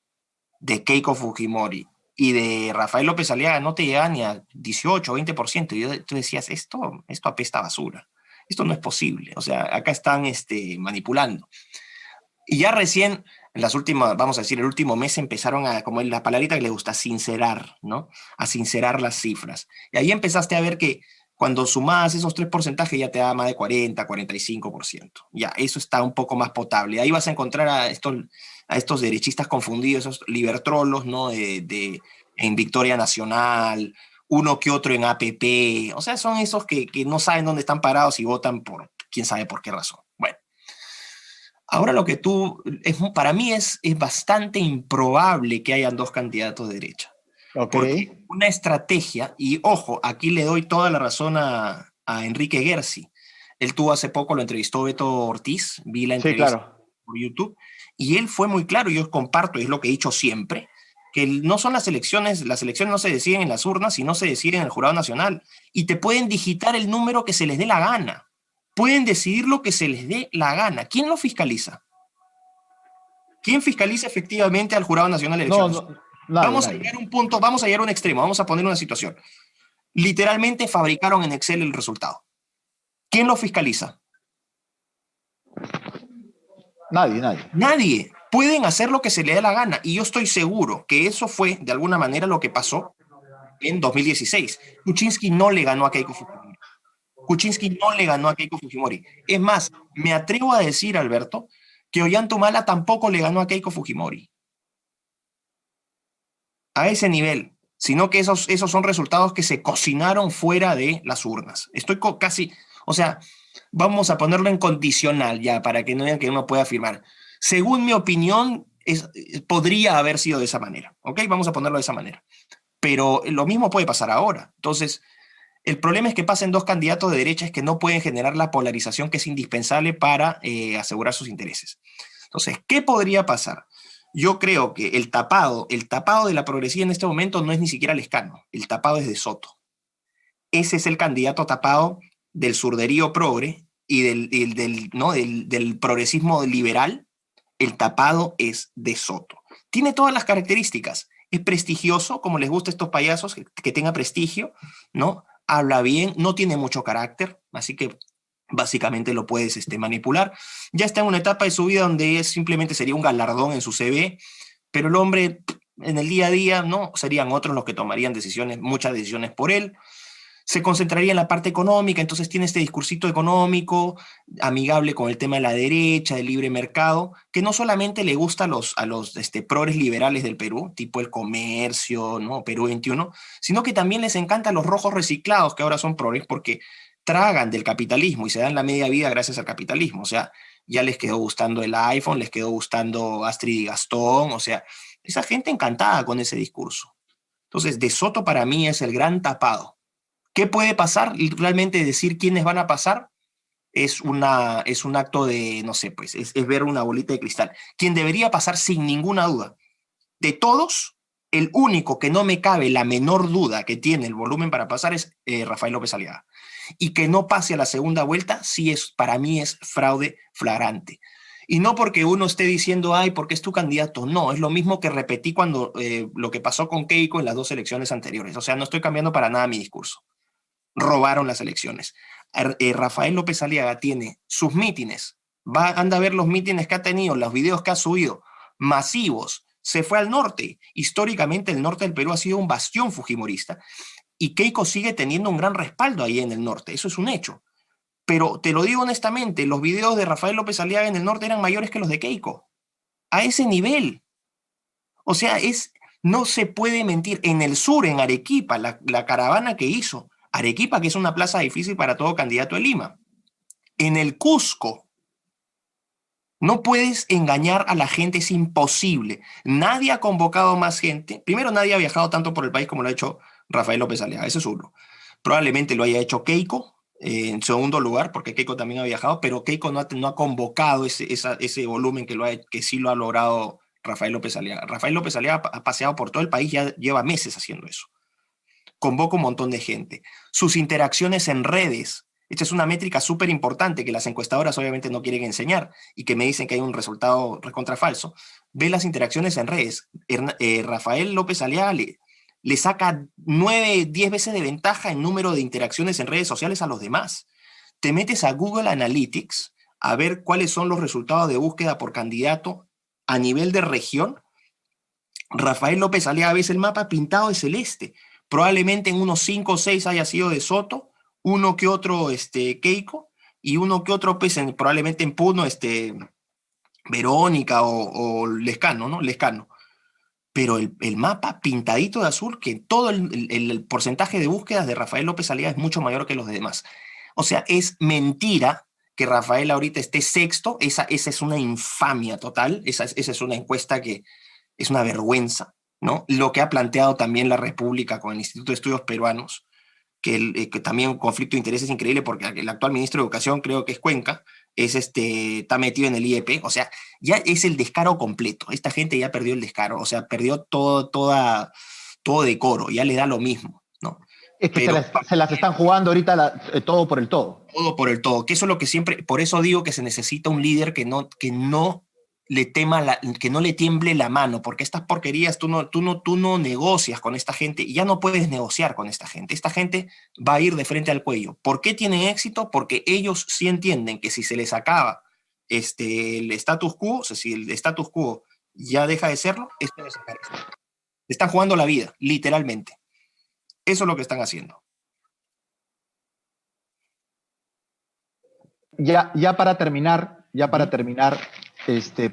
de Keiko Fujimori y de Rafael López Aliaga, no te llegaba ni a 18 o 20%. Y tú decías, esto apesta a basura. Esto no es posible. O sea, acá están manipulando. Y ya recién, en las últimas, vamos a decir, el último mes empezaron como la palabrita que le gusta, sincerar, ¿no? A sincerar las cifras. Y ahí empezaste a ver que cuando sumabas esos 3 porcentajes ya te da más de 40, 45%. Ya, eso está un poco más potable. Ahí vas a encontrar a estos derechistas confundidos, esos libertrolos, ¿no? En Victoria Nacional, uno que otro en APP. O sea, son esos que no saben dónde están parados y votan por quién sabe por qué razón. Bueno. Ahora para mí es bastante improbable que hayan dos candidatos de derecha. Ok. Porque una estrategia, y ojo, aquí le doy toda la razón a Enrique Gersi. Él tuvo hace poco, lo entrevistó Beto Ortiz, vi la Sí, entrevista claro. por YouTube, y él fue muy claro, yo comparto, y es lo que he dicho siempre, que no son las elecciones no se deciden en las urnas, sino se deciden en el Jurado Nacional, y te pueden digitar el número que se les dé la gana. Pueden decidir lo que se les dé la gana. ¿Quién lo fiscaliza? ¿Quién fiscaliza efectivamente al Jurado Nacional de No, Elecciones? no, nadie, Vamos a nadie. llegar a un punto, vamos a llegar a un extremo, vamos a poner una situación. Literalmente fabricaron en Excel el resultado. ¿Quién lo fiscaliza? Nadie. Nadie. Pueden hacer lo que se le dé la gana. Y yo estoy seguro que eso fue, de alguna manera, lo que pasó en 2016. Kuczynski no le ganó a Keiko Fujimori. Kuczynski no le ganó a Keiko Fujimori. Es más, me atrevo a decir, Alberto, que Ollanta tampoco le ganó a Keiko Fujimori. A ese nivel. Sino que esos son resultados que se cocinaron fuera de las urnas. Estoy casi, o sea, vamos a ponerlo en condicional ya, para que no digan que uno pueda afirmar. Según mi opinión, podría haber sido de esa manera. ¿Ok? Vamos a ponerlo de esa manera. Pero lo mismo puede pasar ahora. Entonces, el problema es que pasen dos candidatos de derecha es que no pueden generar la polarización que es indispensable para asegurar sus intereses. Entonces, ¿qué podría pasar? Yo creo que el tapado de la progresía en este momento no es ni siquiera Lescano, el tapado es de Soto. Ese es el candidato tapado del surderío progre y del progresismo liberal. El tapado es de Soto. Tiene todas las características. Es prestigioso, como les gusta a estos payasos, que tenga prestigio, ¿no? Habla bien, no tiene mucho carácter, así que básicamente lo puedes manipular. Ya está en una etapa de su vida donde simplemente sería un galardón en su CV, pero el hombre en el día a día no serían otros los que tomarían decisiones, muchas decisiones por él. Se concentraría en la parte económica, entonces tiene este discursito económico, amigable con el tema de la derecha, del libre mercado, que no solamente le gusta a los progres liberales del Perú, tipo el comercio, ¿no? Perú 21, sino que también les encantan los rojos reciclados, que ahora son progres, porque tragan del capitalismo y se dan la media vida gracias al capitalismo. O sea, ya les quedó gustando el iPhone, les quedó gustando Astrid y Gastón, o sea, esa gente encantada con ese discurso. Entonces, De Soto para mí es el gran tapado. ¿Qué puede pasar? Realmente decir quiénes van a pasar es un acto de, no sé, pues es ver una bolita de cristal. Quien debería pasar sin ninguna duda. De todos, el único que no me cabe la menor duda que tiene el volumen para pasar es Rafael López Aliaga. Y que no pase a la segunda vuelta, sí es, para mí es fraude flagrante. Y no porque uno esté diciendo, ay, porque es tu candidato. No, es lo mismo que repetí cuando lo que pasó con Keiko en las dos elecciones anteriores. O sea, no estoy cambiando para nada mi discurso. Robaron las elecciones. Rafael López Aliaga tiene sus mítines, anda a ver los mítines que ha tenido, los videos que ha subido, masivos, se fue al norte. Históricamente el norte del Perú ha sido un bastión fujimorista y Keiko sigue teniendo un gran respaldo ahí en el norte, eso es un hecho. Pero te lo digo honestamente, los videos de Rafael López Aliaga en el norte eran mayores que los de Keiko. A ese nivel. O sea, no se puede mentir. En el sur, en Arequipa, la caravana que hizo, Arequipa, que es una plaza difícil para todo candidato de Lima. En el Cusco, no puedes engañar a la gente, es imposible. Nadie ha convocado más gente. Primero, nadie ha viajado tanto por el país como lo ha hecho Rafael López Aliaga, eso es uno. Probablemente lo haya hecho Keiko, en segundo lugar, porque Keiko también ha viajado, pero Keiko no ha convocado ese volumen que sí lo ha logrado Rafael López Aliaga. Rafael López Aliaga ha paseado por todo el país, ya lleva meses haciendo eso. Convoca un montón de gente. Sus interacciones en redes, esta es una métrica súper importante que las encuestadoras obviamente no quieren enseñar y que me dicen que hay un resultado recontra falso. Ve las interacciones en redes. Rafael López Aliaga le saca 9, 10 veces de ventaja en número de interacciones en redes sociales a los demás. Te metes a Google Analytics a ver cuáles son los resultados de búsqueda por candidato a nivel de región. Rafael López Aliaga, ves el mapa pintado de celeste. Probablemente en unos 5 o 6 haya sido de Soto, uno que otro Keiko y uno que otro pues, probablemente en Puno Verónica o Lescano, ¿no? Lescano. Pero el mapa pintadito de azul, que todo el porcentaje de búsquedas de Rafael López Aliaga es mucho mayor que los demás. O sea, es mentira que Rafael ahorita esté sexto, esa es una infamia total, esa es una encuesta que es una vergüenza, ¿no? Lo que ha planteado también la República con el Instituto de Estudios Peruanos, que también un conflicto de intereses increíble porque el actual ministro de Educación, creo que es Cuenca, está metido en el IEP, o sea, ya es el descaro completo. Esta gente ya perdió el descaro, o sea, perdió todo decoro, ya le da lo mismo, ¿no? Es que Pero se las están jugando ahorita todo por el todo. todo por el todo, que eso es lo que siempre, por eso digo que se necesita un líder que no que no le tiemble la mano, porque estas porquerías tú no negocias con esta gente y ya no puedes negociar con esta gente. Esta gente va a ir de frente al cuello. ¿Por qué tienen éxito? Porque ellos sí entienden que si se les acaba el status quo, o sea, si el status quo ya deja de serlo, esto desaparece. Están jugando la vida, literalmente. Eso es lo que están haciendo. Ya para terminar,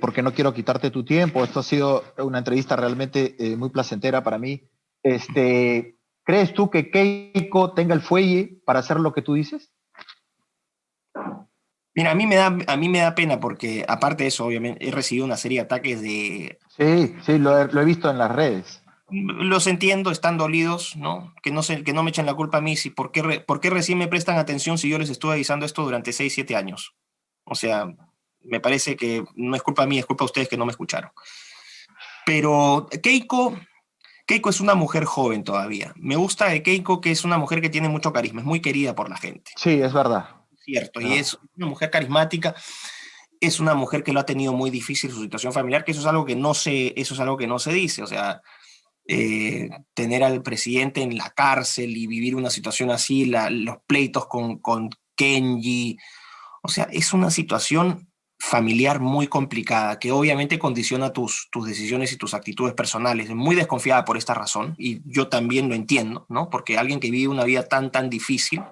porque no quiero quitarte tu tiempo, esto ha sido una entrevista realmente muy placentera para mí. ¿Crees tú que Keiko tenga el fuelle para hacer lo que tú dices? Mira, a mí me da pena porque, aparte de eso, obviamente, he recibido una serie de ataques de... Sí, lo he visto en las redes. Los entiendo, están dolidos, ¿no? Que no me echen la culpa a mí. Si, por qué recién me prestan atención si yo les estuve avisando esto durante 6, 7 años? O sea, me parece que no es culpa mía, es culpa de ustedes que no me escucharon. Pero Keiko es una mujer joven todavía. Me gusta de Keiko que es una mujer que tiene mucho carisma, es muy querida por la gente. Sí, es verdad. Cierto, y es una mujer carismática, es una mujer que lo ha tenido muy difícil su situación familiar, que eso es algo que eso es algo que no se dice. O sea, tener al presidente en la cárcel y vivir una situación así, los pleitos con Kenji, o sea, es una situación familiar muy complicada que obviamente condiciona tus decisiones y tus actitudes personales. Es muy desconfiada por esta razón y yo también lo entiendo, ¿no? Porque alguien que vive una vida tan difícil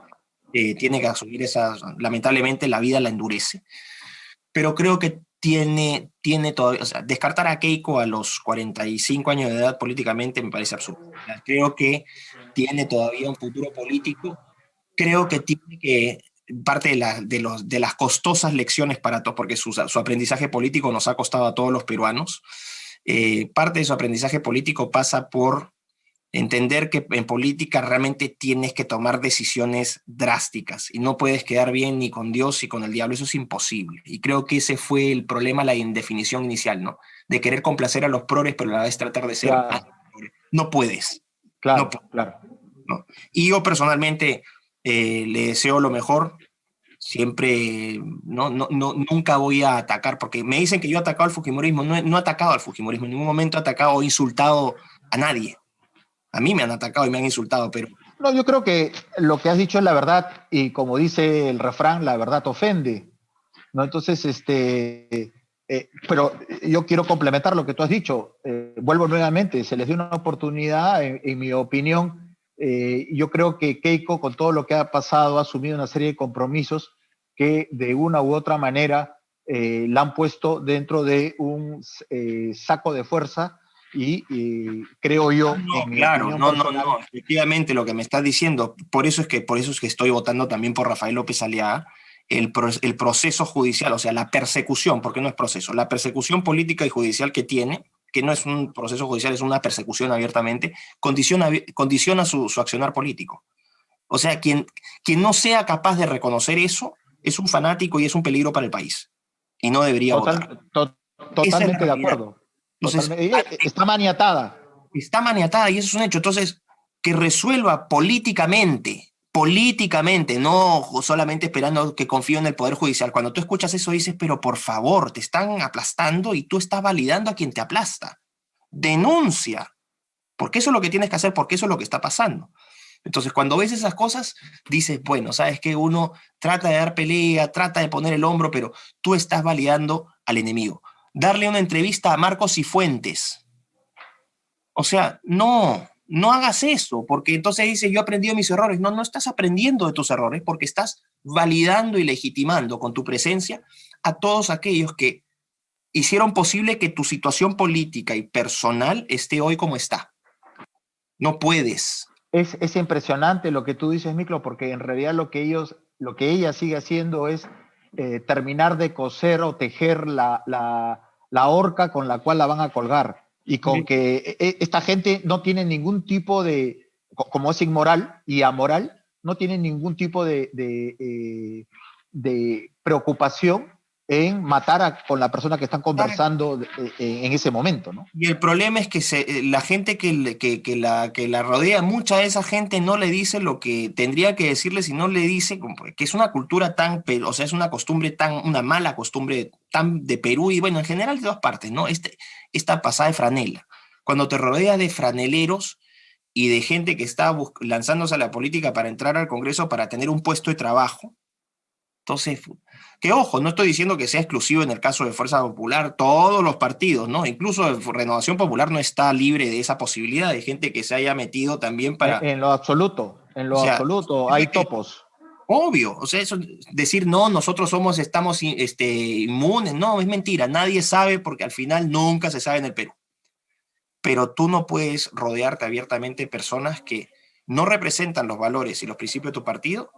tiene que asumir lamentablemente la vida la endurece. Pero creo que tiene todavía, o sea, descartar a Keiko a los 45 años de edad políticamente me parece absurdo. Creo que tiene todavía un futuro político, creo que tiene que, parte de las costosas lecciones para todos, porque su aprendizaje político nos ha costado a todos los peruanos, parte de su aprendizaje político pasa por entender que en política realmente tienes que tomar decisiones drásticas y no puedes quedar bien ni con Dios ni con el diablo, eso es imposible. Y creo que ese fue el problema, la indefinición inicial, ¿no? De querer complacer a los progres, pero a la vez tratar de ser claro. No puedes. Claro, No puedes, claro. ¿no? Y yo personalmente le deseo lo mejor. Siempre, nunca voy a atacar, porque me dicen que yo he atacado al Fujimorismo. No he atacado al Fujimorismo, en ningún momento he atacado o insultado a nadie. A mí me han atacado y me han insultado, pero... No, yo creo que lo que has dicho es la verdad y como dice el refrán, la verdad ofende, ¿no? Entonces, pero yo quiero complementar lo que tú has dicho. Vuelvo nuevamente, se les dio una oportunidad, en mi opinión. Yo creo que Keiko, con todo lo que ha pasado, ha asumido una serie de compromisos que de una u otra manera la han puesto dentro de un saco de fuerza y creo yo, No, en mi claro, opinión personal. efectivamente lo que me estás diciendo, por eso es que estoy votando también por Rafael López Aliaga, el proceso judicial, o sea, la persecución, porque no es proceso, la persecución política y judicial que tiene, que no es un proceso judicial, es una persecución abiertamente, condiciona su accionar político. O sea, quien no sea capaz de reconocer eso es un fanático y es un peligro para el país. Y no debería votar. Esa es la Totalmente de realidad. acuerdo. Entonces, Está maniatada. está maniatada y eso es un hecho. Entonces, que resuelva políticamente, no solamente esperando que confíe en el Poder Judicial. Cuando tú escuchas eso dices, pero por favor, te están aplastando y tú estás validando a quien te aplasta. Denuncia, porque eso es lo que tienes que hacer, porque eso es lo que está pasando. Entonces, cuando ves esas cosas, dices, bueno, sabes que uno trata de dar pelea, trata de poner el hombro, pero tú estás validando al enemigo. Darle una entrevista a Marcos Cifuentes. O sea, no hagas eso, porque entonces dices, yo he aprendido mis errores. No estás aprendiendo de tus errores porque estás validando y legitimando con tu presencia a todos aquellos que hicieron posible que tu situación política y personal esté hoy como está. No puedes. Es impresionante lo que tú dices, Miklo, porque en realidad lo que ella sigue haciendo es terminar de coser o tejer la horca con la cual la van a colgar. Y con que esta gente no tiene ningún tipo de, como es inmoral y amoral, no tiene ningún tipo de preocupación en matar con la persona que están conversando en ese momento, ¿no? Y el problema es que la gente que la rodea, mucha de esa gente no le dice lo que tendría que decirle, si no le dice que es una cultura tan, o sea, es una costumbre tan, una mala costumbre tan de Perú y bueno, en general de todas partes, ¿no? Esta pasada de franela. Cuando te rodeas de franeleros y de gente que está lanzándose a la política para entrar al Congreso para tener un puesto de trabajo, entonces, que ojo, no estoy diciendo que sea exclusivo en el caso de Fuerza Popular, todos los partidos, ¿no? Incluso Renovación Popular no está libre de esa posibilidad de gente que se haya metido también para... En lo O sea, hay topos. obvio, o sea, eso, decir no, nosotros estamos inmunes, no, es mentira, nadie sabe porque al final nunca se sabe en el Perú. Pero tú no puedes rodearte abiertamente de personas que no representan los valores y los principios de tu partido,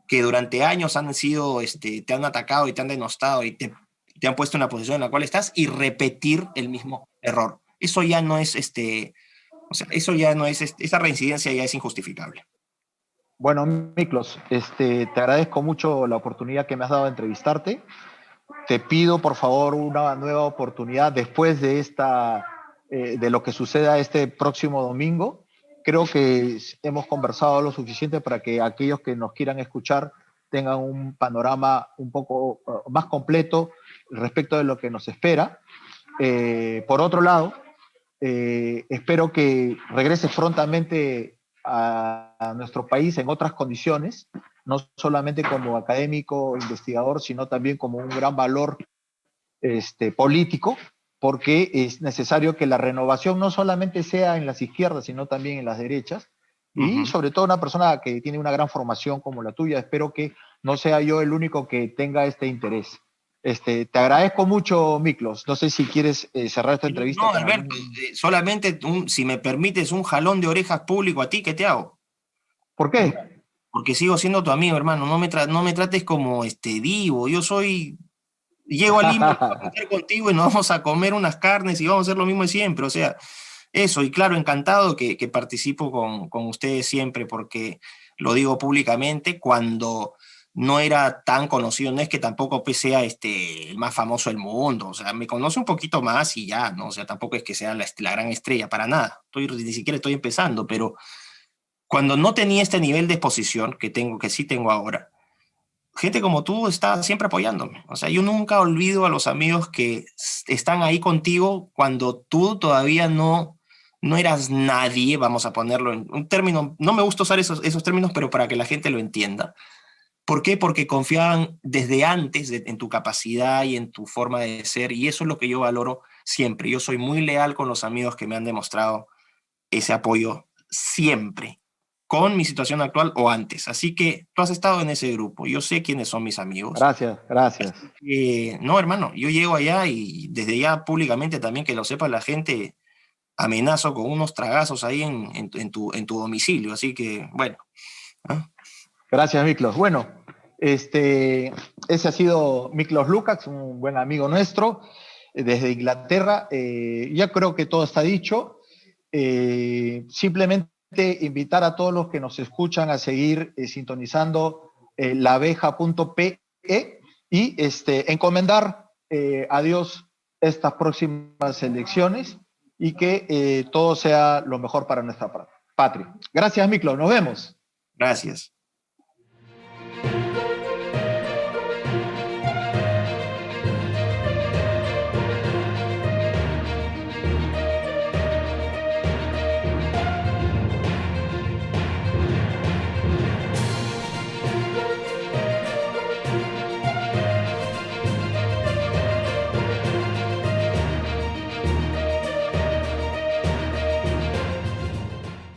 que durante años han sido, te han atacado y te han denostado y te han puesto en la posición en la cual estás y repetir el mismo error. Eso ya no es, o sea, eso ya no es, esa reincidencia ya es injustificable. Bueno, Miklos, te agradezco mucho la oportunidad que me has dado de entrevistarte. Te pido, por favor, una nueva oportunidad después de de lo que suceda este próximo domingo. Creo que hemos conversado lo suficiente para que aquellos que nos quieran escuchar tengan un panorama un poco más completo respecto de lo que nos espera. Por otro lado, espero que regreses prontamente a nuestro país en otras condiciones, no solamente como académico, investigador, sino también como un gran valor político, porque es necesario que la renovación no solamente sea en las izquierdas, sino también en las derechas, y sobre todo una persona que tiene una gran formación como la tuya. Espero que no sea yo el único que tenga este interés. Te agradezco mucho, Miklos. No sé si quieres cerrar esta entrevista No, con Alberto, algún... solamente, si me permites, un jalón de orejas público a ti, ¿qué te hago? ¿Por qué? Porque sigo siendo tu amigo, hermano. No me trates como divo. Llego a Lima y voy a estar contigo y nos vamos a comer unas carnes y vamos a hacer lo mismo de siempre. O sea, eso. Y claro, encantado que participo con ustedes siempre, porque lo digo públicamente, cuando no era tan conocido, no es que tampoco sea el más famoso del mundo, o sea, me conoce un poquito más y ya, ¿no? O sea, tampoco es que sea la gran estrella, para nada. Ni siquiera estoy empezando, pero cuando no tenía este nivel de exposición que sí tengo ahora, gente como tú está siempre apoyándome. O sea, yo nunca olvido a los amigos que están ahí contigo cuando tú todavía no eras nadie, vamos a ponerlo en un término, no me gusta usar esos términos, pero para que la gente lo entienda. ¿Por qué? Porque confiaban desde antes en tu capacidad y en tu forma de ser, y eso es lo que yo valoro siempre. Yo soy muy leal con los amigos que me han demostrado ese apoyo siempre, con mi situación actual o antes. Así que tú has estado en ese grupo, yo sé quiénes son mis amigos. Gracias, gracias. No, hermano, yo llego allá y desde ya públicamente también que lo sepa la gente, amenazo con unos tragazos ahí en tu domicilio. Así que, bueno. ¿Ah? Gracias, Miklos. Bueno, ese ha sido Miklos Lukács, un buen amigo nuestro, desde Inglaterra. Ya creo que todo está dicho. Simplemente invitar a todos los que nos escuchan a seguir sintonizando laveja.pe y encomendar a Dios estas próximas elecciones y que todo sea lo mejor para nuestra patria. Gracias, Miklos. Nos vemos. Gracias.